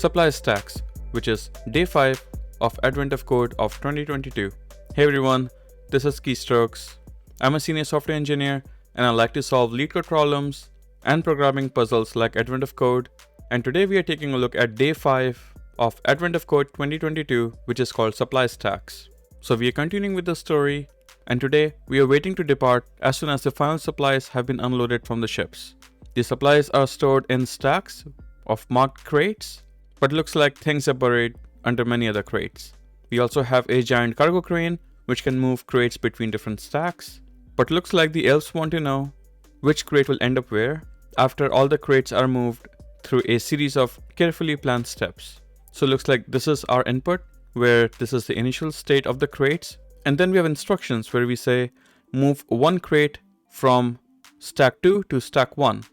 supply stacks, which is day 5 of Advent of Code of 2022. Hey everyone, this is KeyStrokes. I'm a senior software engineer and I like to solve LeetCode problems and programming puzzles like Advent of Code. And today we are taking a look at day 5 of Advent of Code 2022, which is called supply stacks. So we are continuing with the story, and today we are waiting to depart as soon as the final supplies have been unloaded from the ships. The supplies are stored in stacks of marked crates, but looks like things are buried under many other crates. We also have a giant cargo crane which can move crates between different stacks, but looks like the elves want to know which crate will end up where after all the crates are moved through a series of carefully planned steps. So looks like this is our input, where this is the initial state of the crates, and then we have instructions where we say move one crate from stack 2 to stack 1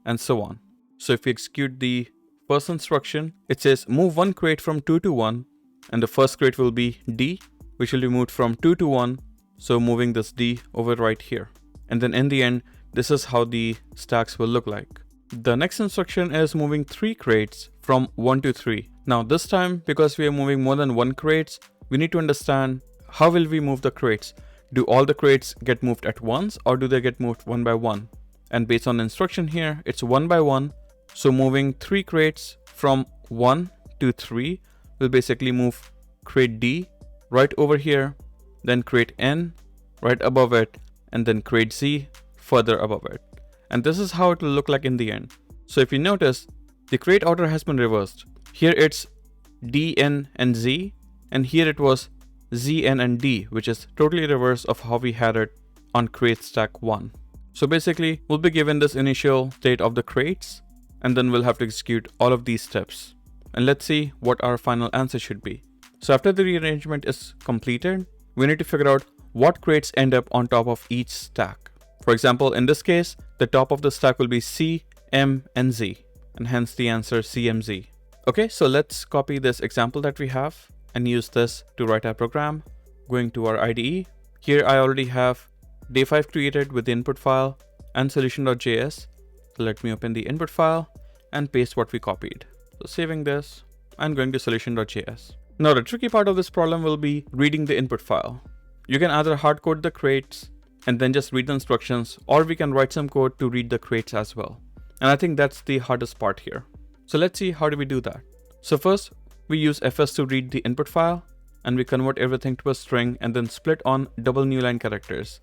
and so on. So if we execute the first instruction, it says move one crate from 2 to 1, and the first crate will be D, which will be moved from 2 to 1, so moving this D over right here. And then in the end, this is how the stacks will look like. The next instruction is moving 3 crates from 1 to 3. Now this time, because we are moving more than 1 crates, we need to understand how will we move the crates. Do all the crates get moved at once, or do they get moved one by one? And based on the instruction here, it's one by one. So moving 3 crates from 1 to 3 will basically move crate D right over here, then crate N right above it, and then crate Z further above it. And this is how it will look like in the end. So if you notice, the crate order has been reversed. Here it's D, N, and Z, and here it was Z, N, and D, which is totally reverse of how we had it on crate stack 1. So basically, we'll be given this initial state of the crates, and then we'll have to execute all of these steps. And let's see what our final answer should be. So after the rearrangement is completed, we need to figure out what crates end up on top of each stack. For example, in this case, the top of the stack will be C, M, and Z, and hence the answer CMZ. Okay, so let's copy this example that we have and use this to write our program. Going to our IDE. Here I already have day 5 created with the input file and solution.js. So let me open the input file and paste what we copied. So saving this and going to solution.js. Now the tricky part of this problem will be reading the input file. You can either hard code the crates and then just read the instructions, or we can write some code to read the crates as well. And I think that's the hardest part here. So let's see how do we do that. So first we use fs to read the input file, and we convert everything to a string and then split on double new line characters.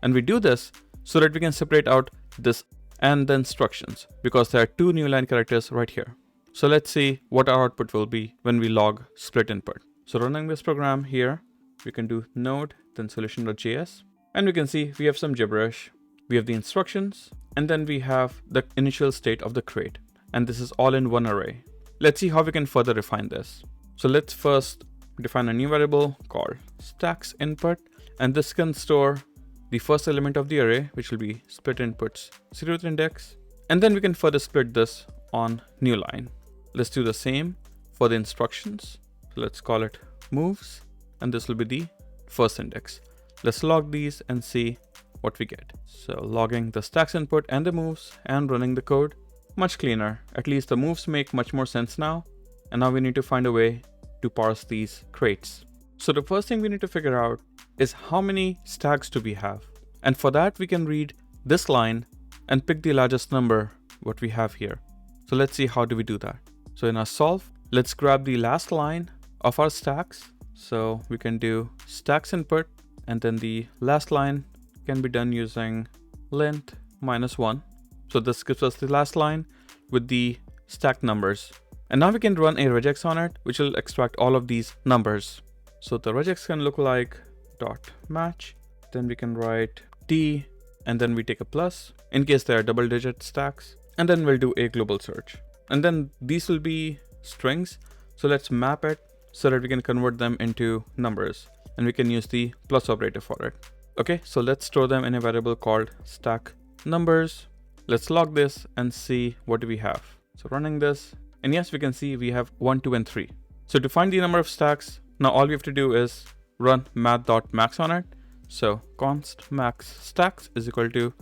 And we do this so that we can separate out this and the instructions, because there are 2 new line characters right here. So let's see what our output will be when we log split input. So running this program here, we can do node, then solution.js, and we can see we have some gibberish. We have the instructions, and then we have the initial state of the crate. And this is all in one array. Let's see how we can further refine this. So let's first define a new variable called stacks input, and this can store the first element of the array, which will be split inputs 0th index. And then we can further split this on new line. Let's do the same for the instructions. So let's call it moves, and this will be the first index. Let's log these and see what we get. So logging the stacks input and the moves and running the code. Much cleaner. At least the moves make much more sense now. And now we need to find a way to parse these crates. So the first thing we need to figure out is how many stacks do we have. And for that, we can read this line and pick the largest number, what we have here. So let's see how do we do that. So in our solve, let's grab the last line of our stacks. So we can do stacks input, and then the last line can be done using length -1. So this gives us the last line with the stack numbers. And now we can run a regex on it, which will extract all of these numbers. So the regex can look like dot match. Then we can write D, and then we take a plus in case there are double digit stacks. And then we'll do a global search. And then these will be strings. So let's map it so that we can convert them into numbers. And we can use the plus operator for it. Okay, so let's store them in a variable called stack numbers. Let's log this and see what do we have. So running this, and yes, we can see we have 1, 2, and 3. So to find the number of stacks, now all we have to do is run math.max on it. So const max stacks is equal to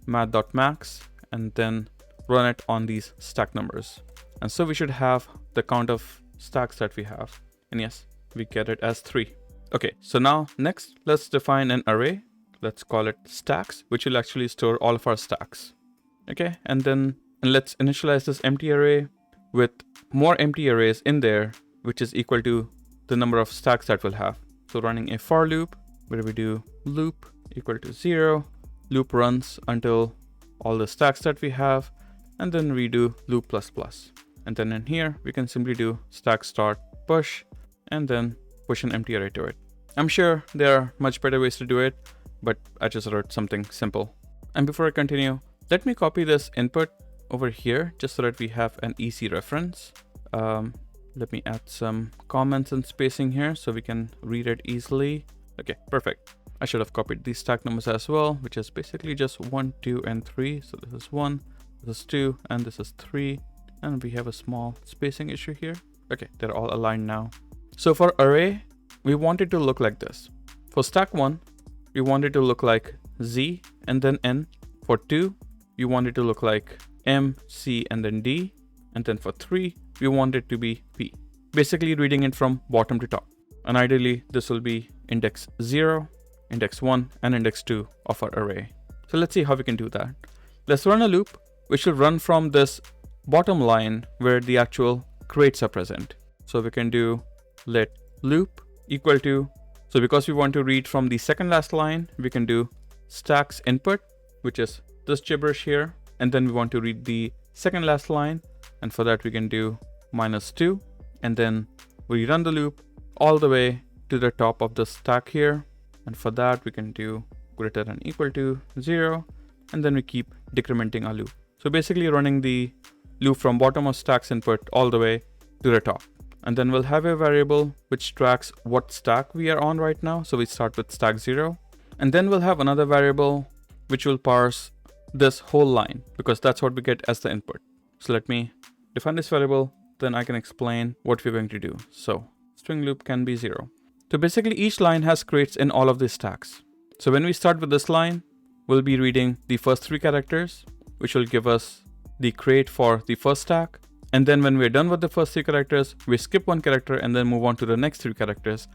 math.max, and then run it on these stack numbers. And so we should have the count of stacks that we have. And yes, we get it as 3. Okay, so now next, let's define an array. Let's call it stacks, which will actually store all of our stacks. Okay, and let's initialize this empty array with more empty arrays in there, which is equal to the number of stacks that we'll have. So running a for loop where we do loop equal to 0, loop runs until all the stacks that we have, and then redo loop plus plus. And then in here, we can simply do stack start push, and then push an empty array to it. I'm sure there are much better ways to do it, but I just wrote something simple. And before I continue, let me copy this input over here just so that we have an easy reference. Let me add some comments and spacing here so we can read it easily. Okay, perfect. I should have copied these stack numbers as well, which is basically just 1, 2, and 3. So this is 1, this is 2, and this is 3. And we have a small spacing issue here. Okay, they're all aligned now. So for array, we want it to look like this. For stack 1, we want it to look like Z and then N. For 2, you want it to look like M, C, and then D. And then for 3, we want it to be P. Basically reading it from bottom to top. And ideally, this will be index 0, index 1, and index 2 of our array. So let's see how we can do that. Let's run a loop, which will run from this bottom line where the actual crates are present. So we can do let loop equal to, so because we want to read from the second last line, we can do stacks input, which is this gibberish here. And then we want to read the second last line. And for that, we can do -2. And then we run the loop all the way to the top of the stack here. And for that, we can do greater than equal to 0. And then we keep decrementing our loop. So basically running the loop from bottom of stacks input all the way to the top. And then we'll have a variable which tracks what stack we are on right now. So we start with stack 0. And then we'll have another variable which will parse this whole line because that's what we get as the input. So let me define this variable, then I can explain what we're going to do. So string loop can be 0. So basically each line has crates in all of these stacks. So when we start with this line, we'll be reading the first 3 characters, which will give us the crate for the first stack. And then when we're done with the first 3 characters, we skip 1 character and then move on to the next 3 characters,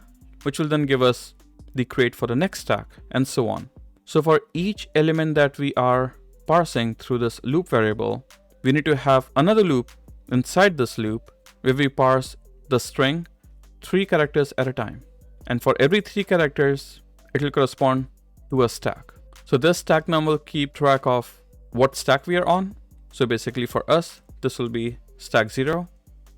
which will then give us the crate for the next stack and so on. So for each element that we are parsing through this loop variable, we need to have another loop inside this loop where we parse the string 3 characters at a time. And for every 3 characters, it will correspond to a stack. So this stack num will keep track of what stack we are on. So basically for us, this will be stack 0,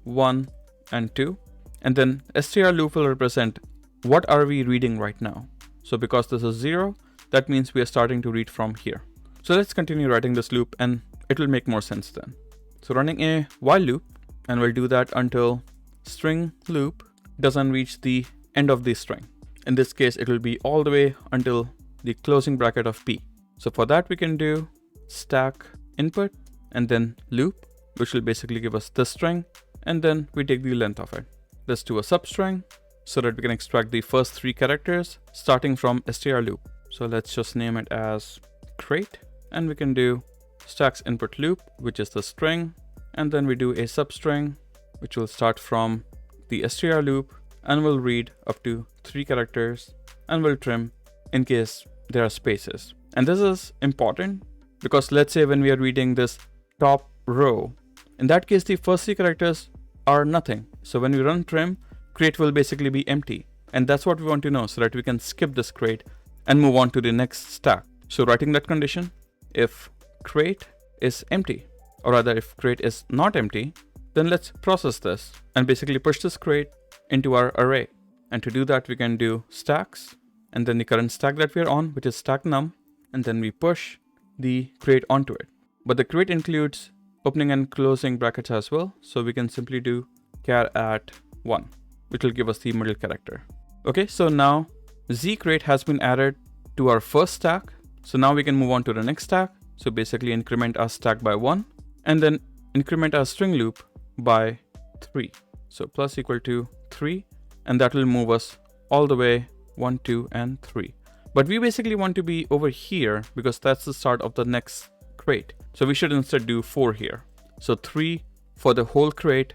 1, and 2. And then str loop will represent what are we reading right now. So because this is 0, that means we are starting to read from here. So let's continue writing this loop and it will make more sense then. So running a while loop, and we'll do that until string loop doesn't reach the end of the string. In this case, it will be all the way until the closing bracket of P. So for that, we can do stack input and then loop, which will basically give us this string. And then we take the length of it. Let's do a substring so that we can extract the first 3 characters starting from str loop. So let's just name it as crate, and we can do stacks input loop, which is the string. And then we do a substring, which will start from the str loop and will read up to 3 characters and will trim in case there are spaces. And this is important because let's say when we are reading this top row, in that case, the first 3 characters are nothing. So when we run trim, crate will basically be empty. And that's what we want to know so that we can skip this crate and move on to the next stack. So writing that condition, if crate is empty, or rather if crate is not empty, then let's process this and basically push this crate into our array. And to do that, we can do stacks and then the current stack that we're on, which is stack num, and then we push the crate onto it. But the crate includes opening and closing brackets as well. So we can simply do char at 1, which will give us the middle character. Okay, so now Z crate has been added to our first stack. So now we can move on to the next stack. So basically increment our stack by 1 and then increment our string loop by 3. So plus equal to 3, and that will move us all the way 1, 2, and 3. But we basically want to be over here because that's the start of the next crate. So we should instead do 4 here. So 3, for the whole crate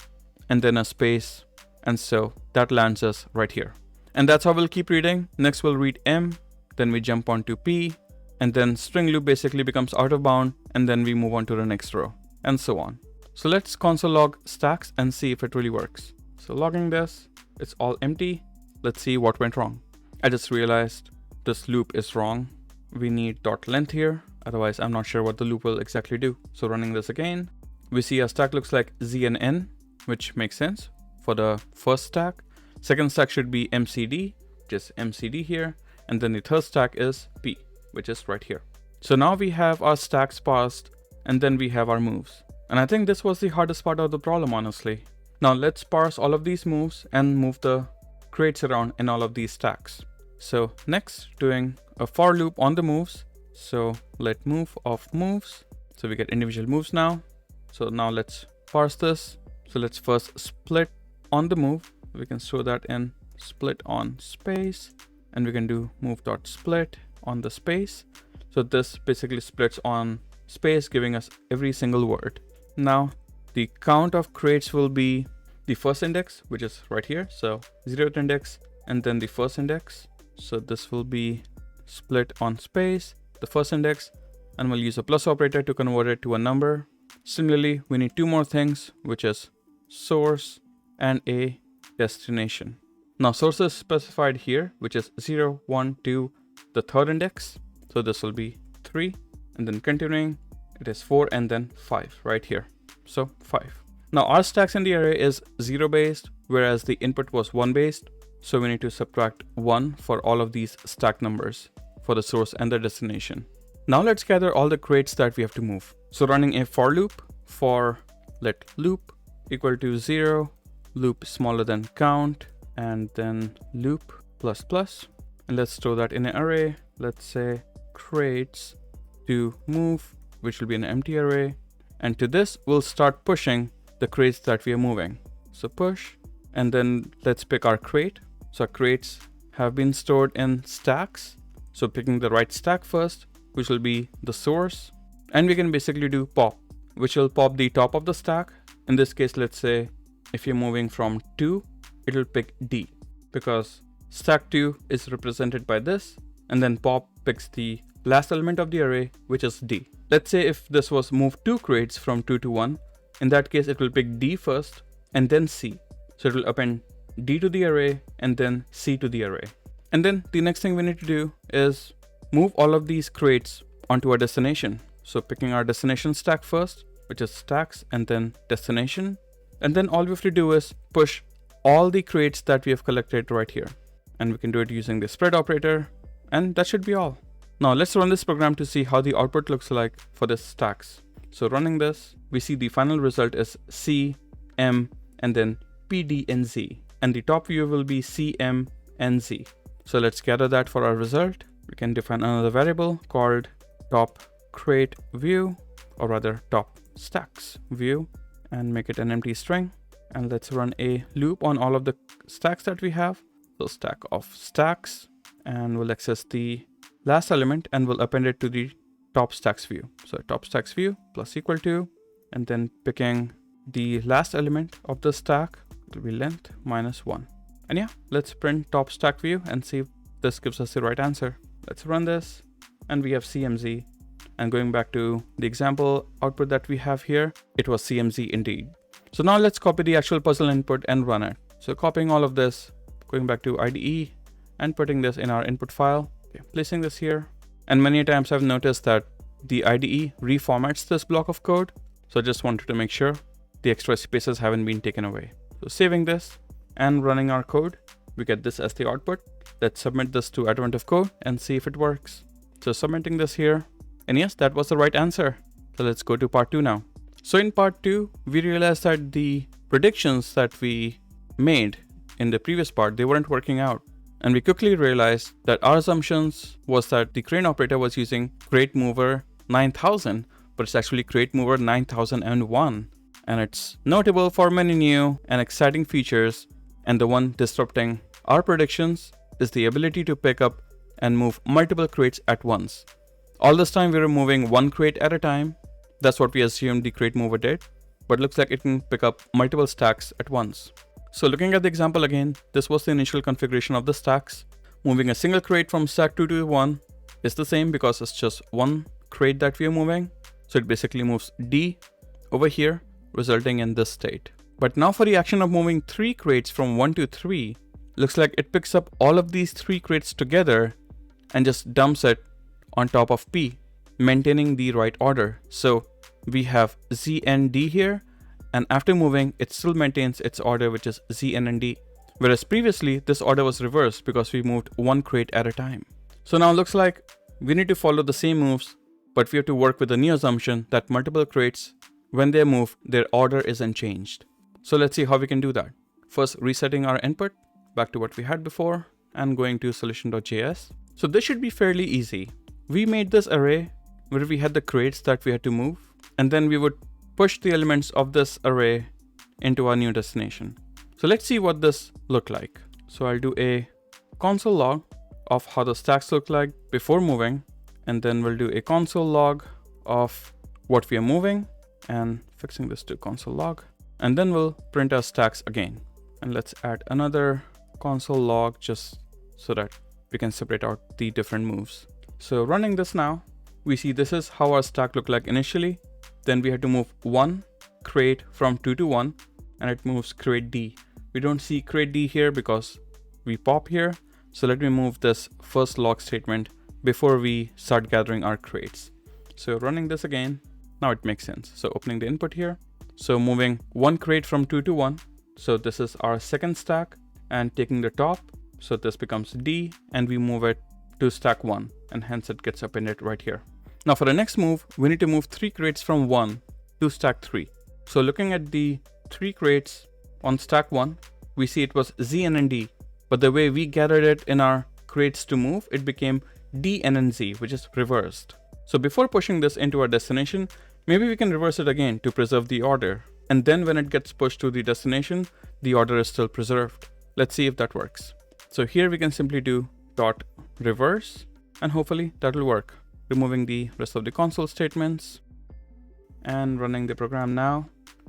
and then a space. And so that lands us right here. And that's how we'll keep reading. Next we'll read M, then we jump on to P, and then string loop basically becomes out of bound, and then we move on to the next row, and so on. So let's console log stacks and see if it really works. So logging this, it's all empty. Let's see what went wrong. I just realized this loop is wrong. We need dot length here. Otherwise, I'm not sure what the loop will exactly do. So running this again, we see our stack looks like Z and N, which makes sense for the first stack. Second stack should be MCD, just MCD here. And then the third stack is P, which is right here. So now we have our stacks parsed, and then we have our moves. And I think this was the hardest part of the problem, honestly. Now let's parse all of these moves and move the crates around in all of these stacks. So next, doing a for loop on the moves. So let move of moves. So we get individual moves now. So now let's parse this. So let's first split on the move. We can store that in split on space, and we can do move.split on the space. So this basically splits on space, giving us every single word. Now the count of crates will be the first index, which is right here. So 0th index and then the first index. So this will be split on space, the first index, and we'll use a plus operator to convert it to a number. Similarly, we need two more things, which is source and a destination. Now source is specified here, which is 0, 1, 2, the third index. So this will be 3, and then continuing, it is 4 and then 5 right here. So 5. Now our stacks in the array is 0 based, whereas the input was 1 based. So we need to subtract 1 for all of these stack numbers for the source and the destination. Now let's gather all the crates that we have to move. So running a for loop, for let loop equal to 0, loop smaller than count, and then loop plus plus. And let's store that in an array. Let's say crates to move, which will be an empty array. And to this, we'll start pushing the crates that we are moving. So push, and then let's pick our crate. So our crates have been stored in stacks. So picking the right stack first, which will be the source. And we can basically do pop, which will pop the top of the stack. In this case, let's say if you're moving from 2, it will pick D, because stack 2 is represented by this, and then pop picks the last element of the array, which is D. Let's say if this was move 2 crates from 2 to 1, in that case it will pick D first and then C. So it will append D to the array and then C to the array. And then the next thing we need to do is move all of these crates onto our destination. So picking our destination stack first, which is stacks and then destination. And then all we have to do is push all the crates that we have collected right here. And we can do it using the spread operator. And that should be all. Now let's run this program to see how the output looks like for this stacks. So running this, we see the final result is C, M, and then P, D, and Z. And the top view will be C, M, and Z. So let's gather that for our result. We can define another variable called top crate view, or rather top stacks view, and make it an empty string. And let's run a loop on all of the stacks that we have. So stack of stacks, and we'll access the last element and we'll append it to the top stacks view. So top stacks view plus equal to, and then picking the last element of the stack, it will be length minus 1. And yeah, let's print top stack view and see if this gives us the right answer. Let's run this, and we have CMZ. And going back to the example output that we have here, it was CMZ indeed. So now let's copy the actual puzzle input and run it. So copying all of this, going back to IDE and putting this in our input file, placing this here. And many times I've noticed that the IDE reformats this block of code. So I just wanted to make sure the extra spaces haven't been taken away. So saving this and running our code, we get this as the output. Let's submit this to Advent of Code and see if it works. So submitting this here, and yes, that was the right answer. So let's go to part 2 now. So in part 2, we realized that the predictions that we made in the previous part, they weren't working out. And we quickly realized that our assumptions was that the crane operator was using crate mover 9000, but it's actually crate mover 9001. And it's notable for many new and exciting features, and the one disrupting our predictions is the ability to pick up and move multiple crates at once. All this time we were moving one crate at a time. That's what we assumed the crate mover did. but looks like it can pick up multiple stacks at once. So looking at the example again, this was the initial configuration of the stacks. Moving a single crate from stack 2 to 1 is the same because it's just one crate that we are moving. So it basically moves D over here, resulting in this state. But now for the action of moving 3 crates from 1 to 3, looks like it picks up all of these 3 crates together and just dumps it on top of P, maintaining the right order. So we have Z and D here, and after moving, it still maintains its order, which is Z, N, and D. Whereas previously, this order was reversed because we moved one crate at a time. So now it looks like we need to follow the same moves, but we have to work with the new assumption that multiple crates, when they move, their order isn't changed. So let's see how we can do that. First, resetting our input back to what we had before and going to solution.js. So this should be fairly easy. We made this array where we had the crates that we had to move, and then we would push the elements of this array into our new destination. So let's see what this looked like. So I'll do a console log of how the stacks look like before moving, and then we'll do a console log of what we are moving and fixing this to console log. And then we'll print our stacks again. And let's add another console log just so that we can separate out the different moves. So running this now, we see this is how our stack looked like initially. Then we had to move one crate from 2 to 1, and it moves crate D. We don't see crate D here because we pop here. So let me move this first log statement before we start gathering our crates. So running this again, now it makes sense. So opening the input here. So moving one crate from 2 to 1. So this is our second stack, and taking the top. So this becomes D, and we move it to stack 1, and hence it gets appended right here. Now for the next move, we need to move 3 crates from 1 to stack 3. So looking at the 3 crates on stack 1, we see it was Z, N, and D. But the way we gathered it in our crates to move, it became D, N, and Z, which is reversed. So before pushing this into our destination, maybe we can reverse it again to preserve the order. And then when it gets pushed to the destination, the order is still preserved. Let's see if that works. So here we can simply do dot reverse, and hopefully that will work. Removing the rest of the console statements and running the program now,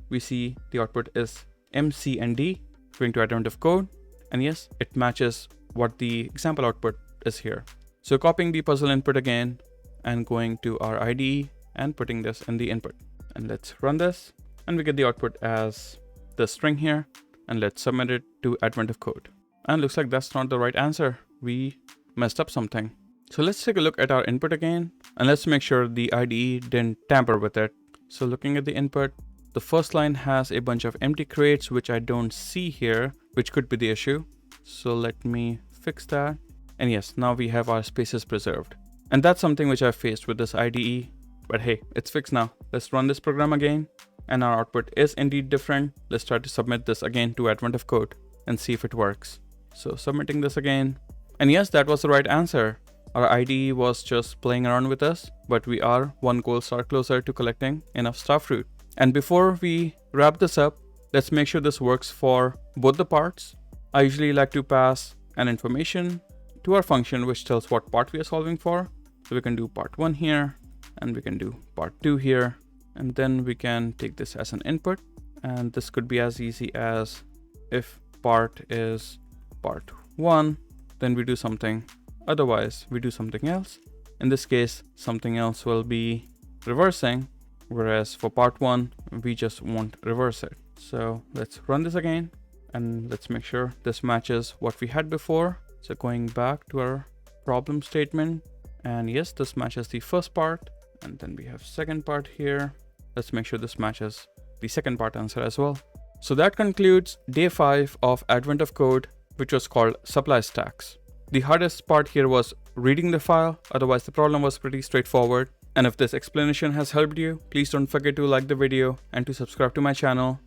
we see the output is M, C, and D, going to adventive code. And yes, it matches what the example output is here. So copying the puzzle input again and going to our IDE and putting this in the input. And let's run this, and we get the output as the string here, and let's submit it to adventive code. And looks like that's not the right answer. We messed up something. So let's take a look at our input again, and let's make sure the IDE didn't tamper with it. So looking at the input, the first line has a bunch of empty crates, which I don't see here, which could be the issue. So let me fix that. And yes, now we have our spaces preserved. And that's something which I faced with this IDE, but hey, it's fixed now. Let's run this program again, and our output is indeed different. Let's try to submit this again to adventive code and see if it works. So submitting this again, and yes, that was the right answer. Our IDE was just playing around with us, but we are one gold star closer to collecting enough starfruit. And before we wrap this up, let's make sure this works for both the parts. I usually like to pass an information to our function which tells what part we are solving for. So we can do part 1 here, and we can do part 2 here, and then we can take this as an input. And this could be as easy as if part is part 1, then we do something. Otherwise, we do something else. In this case, something else will be reversing, whereas for part 1, we just won't reverse it. So let's run this again, and let's make sure this matches what we had before. So going back to our problem statement, and yes, this matches the first part, and then we have second part here. Let's make sure this matches the second part answer as well. So that concludes day 5 of adventive code, which was called supply stacks. The hardest part here was reading the file, otherwise the problem was pretty straightforward. And if this explanation has helped you, please don't forget to like the video and to subscribe to my channel,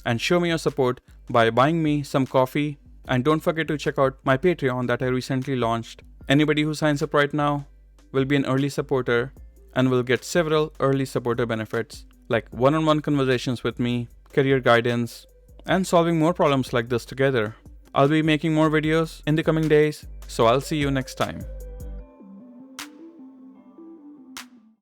and show me your support by buying me some coffee. And don't forget to check out my Patreon that I recently launched. Anybody who signs up right now will be an early supporter and will get several early supporter benefits like one-on-one conversations with me, career guidance, and solving more problems like this together. I'll be making more videos in the coming days, so I'll see you next time.